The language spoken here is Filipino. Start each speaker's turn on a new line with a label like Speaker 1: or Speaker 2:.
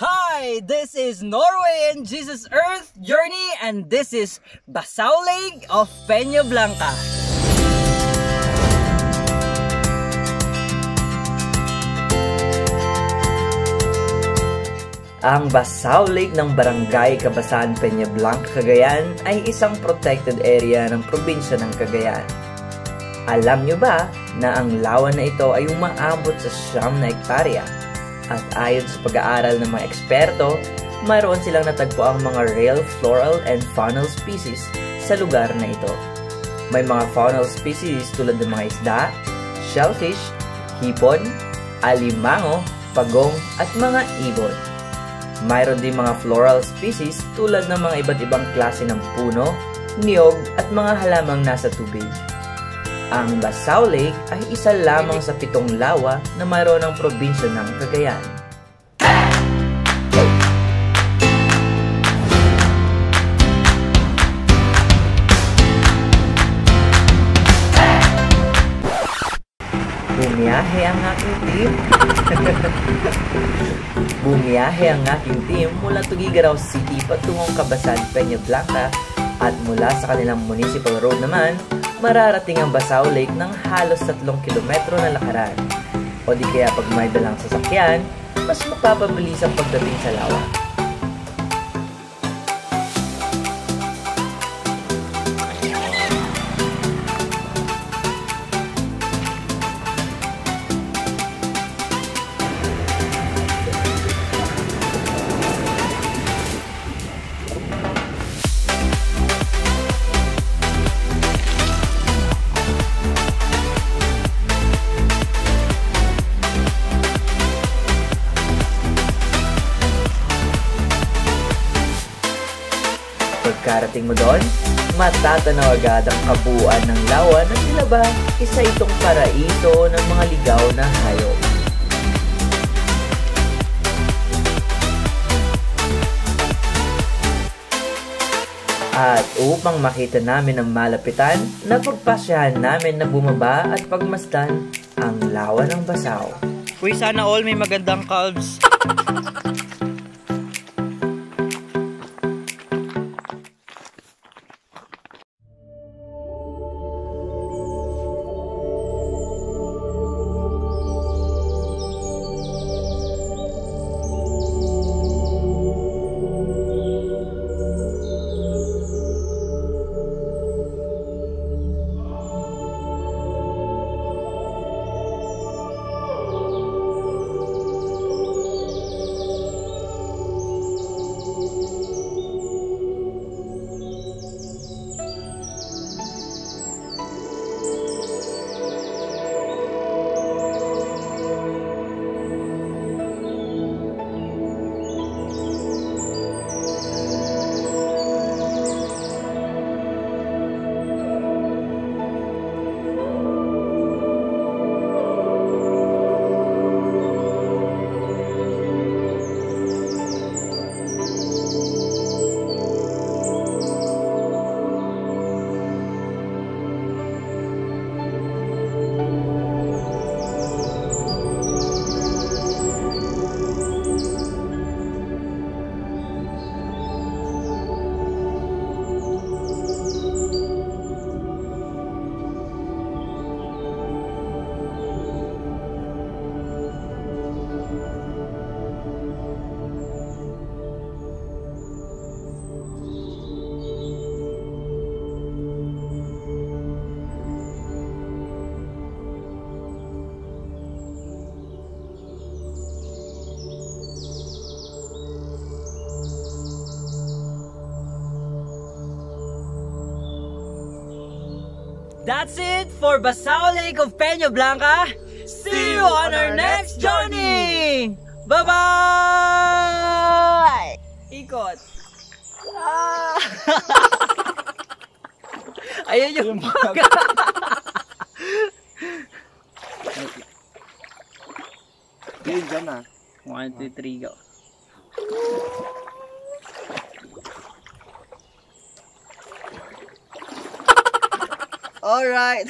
Speaker 1: Hi, this is Norway and Jesus Earth Journey, and this is Basaw Lake of Peña Blanca. Ang Basaw Lake ng Barangay Cabasan, Peña Blanca, Cagayan ay isang protected area ng probinsya ng Cagayan. Alam nyo ba na ang lawa na ito ay umaabot sa 9 na hektarya? At ayon sa pag-aaral ng mga eksperto, mayroon silang natagpo ang mga rare floral and faunal species sa lugar na ito. May mga faunal species tulad ng mga isda, shellfish, hipon, alimango, pagong at mga ibon. Mayroon din mga floral species tulad ng mga iba't ibang klase ng puno, niyog at mga halamang nasa tubig. Ang Basaw Lake ay isa lamang sa 7 lawa na mayroon ng probinsya ng Cagayan. Bumiyahe ang aking team. Bumiyahe ang aking team mula Tuguegarao City patungong Cabasan, Peña Blanca, at mula sa kanilang municipal road naman, mararating ang Basaw Lake ng halos 3 kilometro na lakaran. O di kaya pag may dalang sasakyan, mas mapapabilis ang pagdating sa lawa. Pagkarating mo doon, matatanaw agad ang kabuuan ng lawa na tila ba isa itong paraiso ng mga ligaw na hayop. At upang makita namin ang malapitan, napagpasyahan namin na bumaba at pagmasdan ang lawa ng Basaw. Uy, sana all may magandang calves. That's it for Basaw Lake of Peña Blanca. See you on our next journey! Bye-bye! Ikot. Ayun yung baga.
Speaker 2: Ayun dyan ah.
Speaker 1: 1, 2, 3, go. All right.